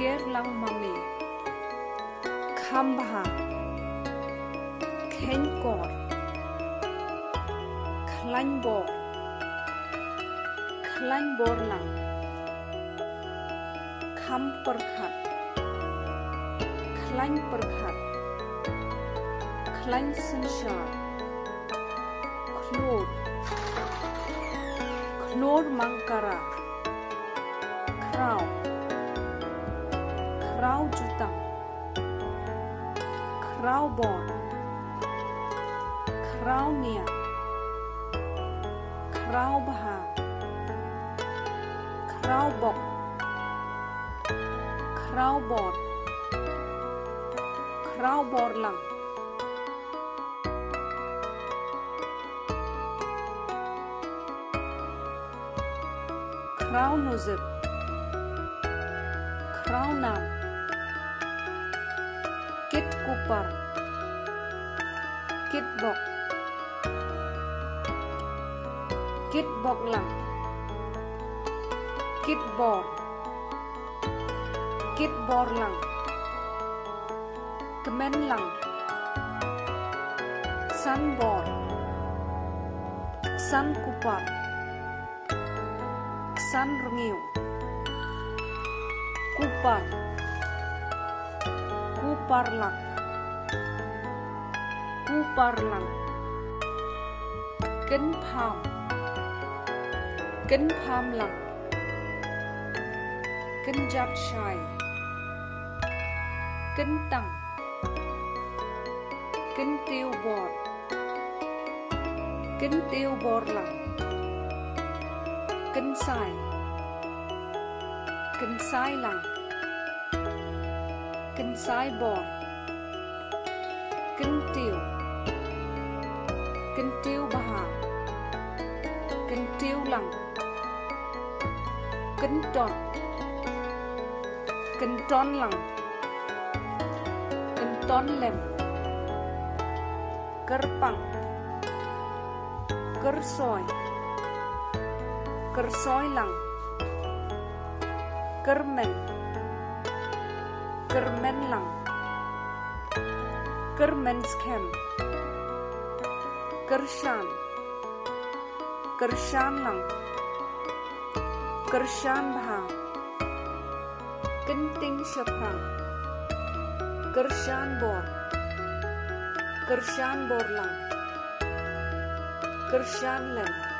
ger lang mami khambha khen kor khlain bor lang kham perkhat khlain sanshar knor mangkara kraw jutang kraw bon kraw nia kraw baha kraw bok kraw bor lang kraw nozib kraw nam kit kupar kit bok lang kit bor lang kemen lang san bor san kupar san rengiu kupar lang ken pham lang ken jat shai ken tang ken tiêu bor lang ken sai lang ken sai bor ken tiêu baha ken tiêu lang ken ton lang ken ton lem kerpang kersoi lang kermen lang kermenskem kershan lang kershan bha kenting shaprang kershan bor lang kershan lem